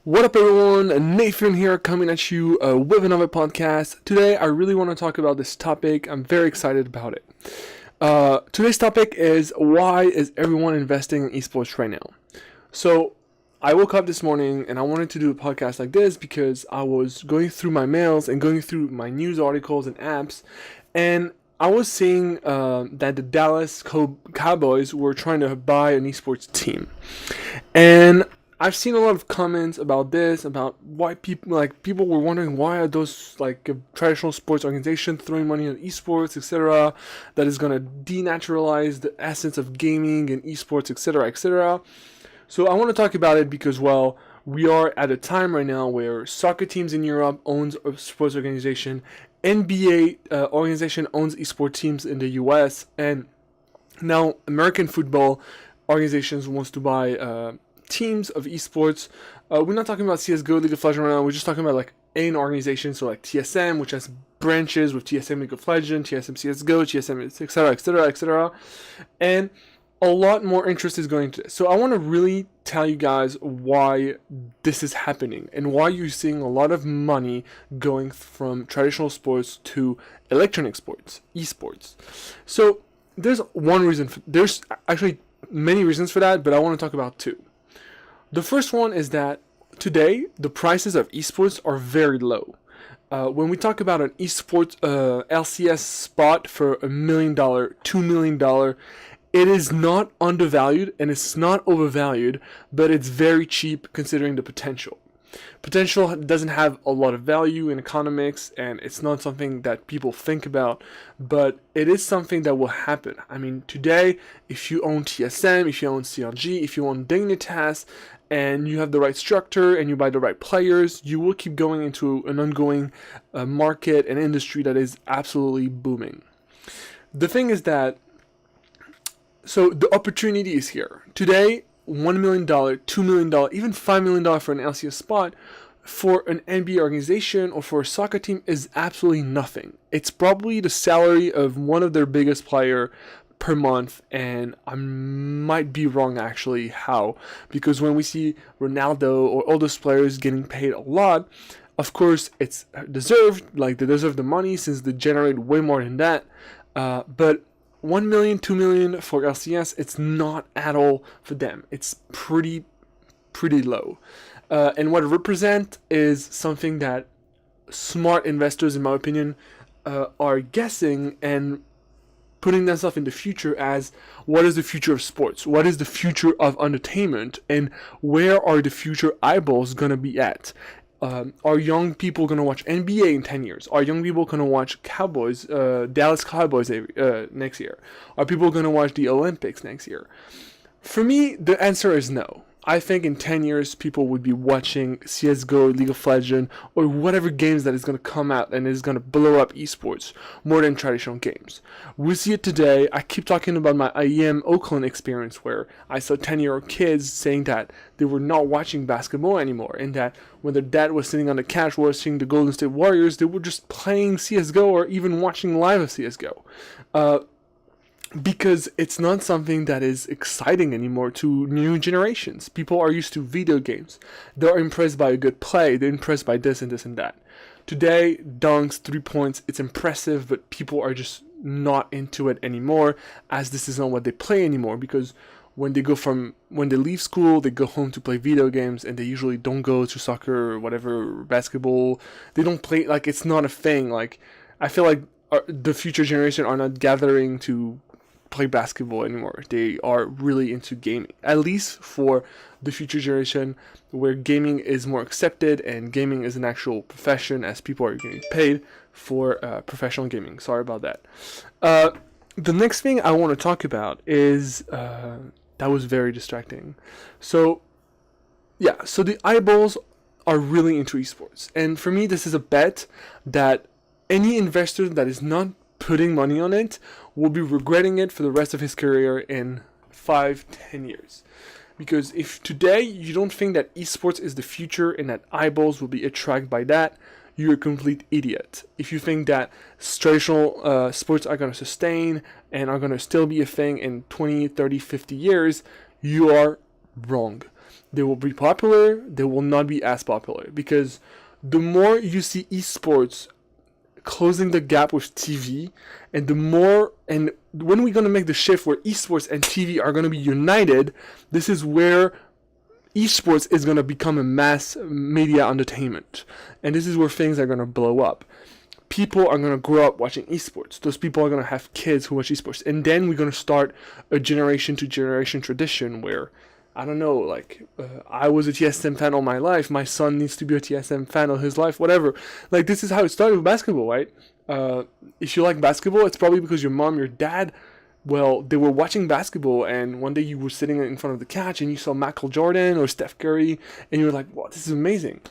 What up, everyone? Nathan here, coming at you with another podcast. Today, I really want to talk about this topic. I'm very excited about it. Today's topic is, why is everyone investing in esports right now? So, I woke up this morning and I wanted to do a podcast like this because I was going through my mails and going through my news articles and apps, and I was seeing that the Dallas Cowboys were trying to buy an esports team. And I've seen a lot of comments about this, about why people were wondering, why are those traditional sports organizations throwing money on esports, etc. That is gonna denaturalize the essence of gaming and esports, etc., etc. So I want to talk about it because, well, we are at a time right now where soccer teams in Europe owns a sports organization, NBA organization owns esports teams in the US, and now American football organizations wants to buy teams of esports. We're not talking about CS:GO, League of Legends right now. We're just talking about like an organization, so like TSM, which has branches with TSM League of Legends, TSM CS:GO, TSM, etc., etc., etc. And a lot more interest is going to this. So I want to really tell you guys why this is happening and why you're seeing a lot of money going from traditional sports to electronic sports, esports. So there's one reason. There's actually many reasons for that, but I want to talk about two. The first one is that today the prices of esports are very low. When we talk about an esports LCS spot for $1 million, $2 million, it is not undervalued and it's not overvalued, but it's very cheap considering the potential. Potential doesn't have a lot of value in economics, and it's not something that people think about, but it is something that will happen. I mean, today, if you own TSM, if you own CLG, if you own Dignitas, and you have the right structure and you buy the right players, you will keep going into an ongoing market and industry that is absolutely booming. The thing is that, so the opportunity is here. Today, $1 million, $2 million, even $5 million for an LCS spot for an NBA organization or for a soccer team is absolutely nothing. It's probably the salary of one of their biggest player per month, and I might be wrong actually how, because when we see Ronaldo or all those players getting paid a lot, of course it's deserved, like they deserve the money since they generate way more than that, but 1 million, 2 million for LCS, it's not at all for them. It's pretty low. And what it represents is something that smart investors, in my opinion, are guessing and putting themselves in the future as, what is the future of sports? What is the future of entertainment? And where are the future eyeballs going to be at? Are young people going to watch NBA in 10 years? Are young people going to watch Cowboys, Dallas Cowboys next year? Are people going to watch the Olympics next year? For me, the answer is no. I think in 10 years, people would be watching CSGO, League of Legends, or whatever games that is going to come out and is going to blow up esports more than traditional games. We see it today. I keep talking about my IEM Oakland experience where I saw 10-year-old kids saying that they were not watching basketball anymore, and that when their dad was sitting on the couch watching the Golden State Warriors, they were just playing CSGO or even watching live of CSGO. Because it's not something that is exciting anymore to new generations. People are used to video games. They're impressed by a good play. They're impressed by this and this and that. Today, dunks, 3 points, it's impressive, but people are just not into it anymore, as this is not what they play anymore. Because when they leave school, they go home to play video games, and they usually don't go to soccer or whatever, basketball. They don't play, like, it's not a thing. Like, I feel like the future generation are not gathering to play basketball anymore. They are really into gaming, at least for the future generation, where gaming is more accepted and gaming is an actual profession, as people are getting paid for professional gaming. Sorry about that. The next thing I want to talk about is that was very distracting. So yeah, so the eyeballs are really into esports, and for me this is a bet that any investor that is not putting money on it will be regretting it for the rest of his career in 5-10 years. Because if today you don't think that esports is the future and that eyeballs will be attracted by that, you're a complete idiot. If you think that traditional sports are going to sustain and are going to still be a thing in 20, 30, 50 years, you are wrong. They will be popular, they will not be as popular, because the more you see esports closing the gap with TV, and the more, and when we're going to make the shift where esports and TV are going to be united, this is where esports is going to become a mass media entertainment, and this is where things are going to blow up. People are going to grow up watching esports. Those people are going to have kids who watch esports, and then we're going to start a generation to generation tradition where, I don't know, like, I was a TSM fan all my life. My son needs to be a TSM fan all his life, whatever. Like, this is how it started with basketball, right? If you like basketball, it's probably because your mom, your dad, well, they were watching basketball, and one day you were sitting in front of the couch and you saw Michael Jordan or Steph Curry, and you were like, wow, this is amazing.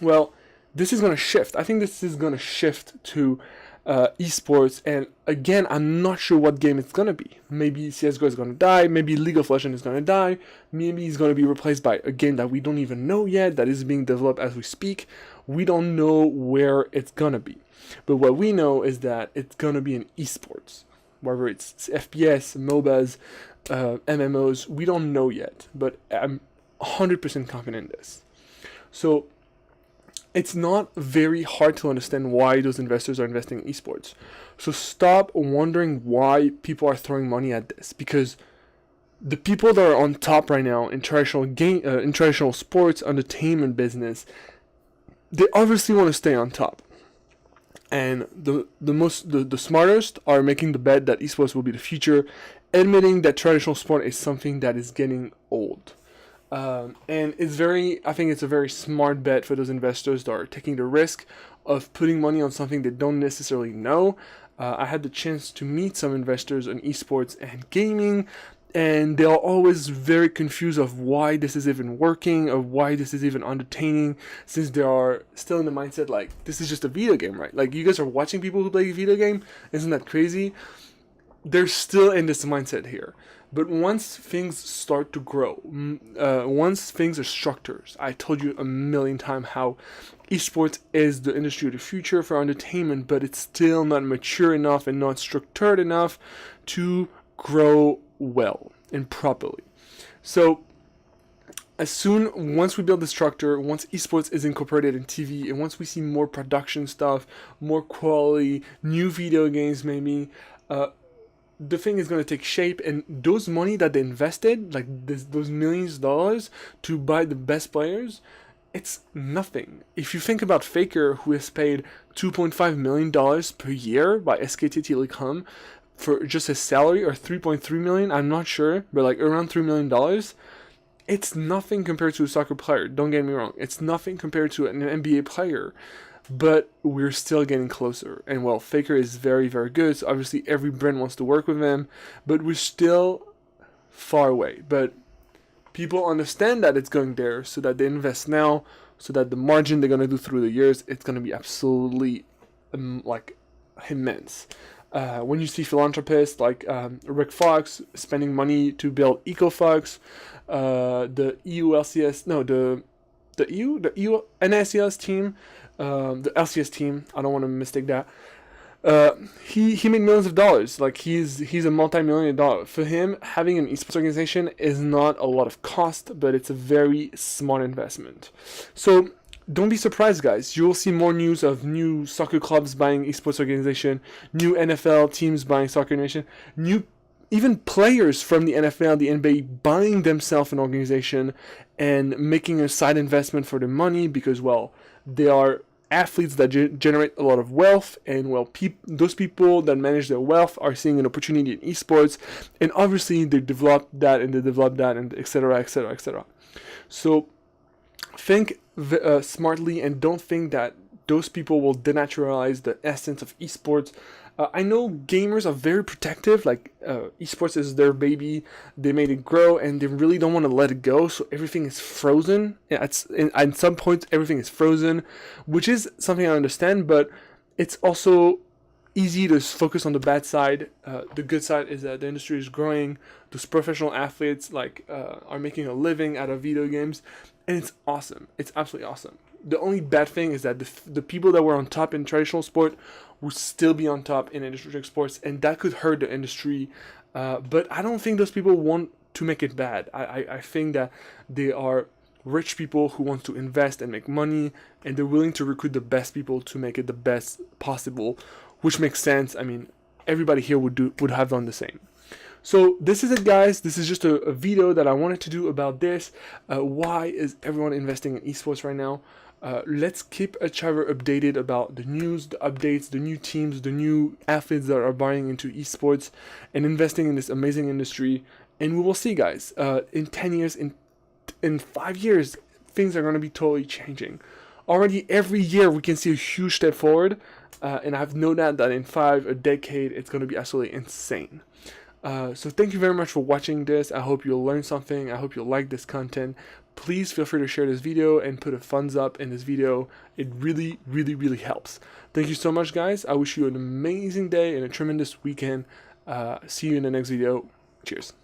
Well, this is going to shift. I think this is going to shift to esports, and again, I'm not sure what game it's going to be. Maybe CSGO is going to die, maybe League of Legends is going to die, maybe it's going to be replaced by a game that we don't even know yet, that is being developed as we speak. We don't know where it's going to be. But what we know is that it's going to be in esports. Whether it's FPS, MOBAs, MMOs, we don't know yet, but I'm 100% confident in this. So it's not very hard to understand why those investors are investing in esports. So stop wondering why people are throwing money at this, because the people that are on top right now in traditional sports entertainment business, they obviously want to stay on top. And the smartest are making the bet that esports will be the future, admitting that traditional sport is something that is getting old. And I think it's a very smart bet for those investors that are taking the risk of putting money on something they don't necessarily know. I had the chance to meet some investors in esports and gaming, and they are always very confused of why this is even working, of why this is even entertaining, since they are still in the mindset like, this is just a video game, right? Like, you guys are watching people who play a video game, isn't that crazy? They're still in this mindset here. But once things start to grow, once things are structured, I told you a million times how esports is the industry of the future for entertainment, but it's still not mature enough and not structured enough to grow well and properly. So once we build the structure, once esports is incorporated in TV, and once we see more production stuff, more quality, new video games maybe, the thing is going to take shape, and those money that they invested, like those millions of dollars to buy the best players, it's nothing. If you think about Faker, who is paid $2.5 million per year by SKT Telecom for just his salary, or 3.3 million, I'm not sure, but like around $3 million, it's nothing compared to a soccer player. Don't get me wrong, it's nothing compared to an NBA player. But we're still getting closer. And well, Faker is very, very good. So obviously every brand wants to work with him. But we're still far away. But people understand that it's going there, so that they invest now, so that the margin they're going to do through the years, it's going to be absolutely like immense. When you see philanthropists like Rick Fox spending money to build EcoFox, the EU NSCS team, the LCS team, I don't want to mistake that. He made millions of dollars. Like, he's a multi-million dollar. For him, having an esports organization is not a lot of cost, but it's a very smart investment. So don't be surprised, guys. You will see more news of new soccer clubs buying esports organization, new NFL teams buying soccer organization, new even players from the NFL, the NBA, buying themselves an organization and making a side investment for the money, because, well, they are athletes that generate a lot of wealth, and, well, those people that manage their wealth are seeing an opportunity in esports, and obviously they develop that, and etc., etc., etc. So think smartly, and don't think that those people will denaturalize the essence of esports. I know gamers are very protective, like esports is their baby, they made it grow, and they really don't want to let it go, so everything is frozen. At some point, everything is frozen, which is something I understand, but it's also easy to focus on the bad side. The good side is that the industry is growing, those professional athletes are making a living out of video games, and it's awesome. It's absolutely awesome. The only bad thing is that the people that were on top in traditional sport will still be on top in industry sports, and that could hurt the industry. But I don't think those people won't to make it bad. I think that they are rich people who want to invest and make money, and they're willing to recruit the best people to make it the best possible, which makes sense. I mean, everybody here would have done the same. So this is it, guys. This is just a video that I wanted to do about this. Why is everyone investing in esports right now? Let's keep each other updated about the news, the updates, the new teams, the new athletes that are buying into esports and investing in this amazing industry. And we will see, guys. In 10 years, in 5 years, things are going to be totally changing. Already every year we can see a huge step forward. And I have no doubt that in a decade, it's going to be absolutely insane. So thank you very much for watching this. I hope you'll learn something. I hope you'll like this content. Please feel free to share this video and put a thumbs up in this video. It really, really, really helps. Thank you so much, guys. I wish you an amazing day and a tremendous weekend. See you in the next video. Cheers.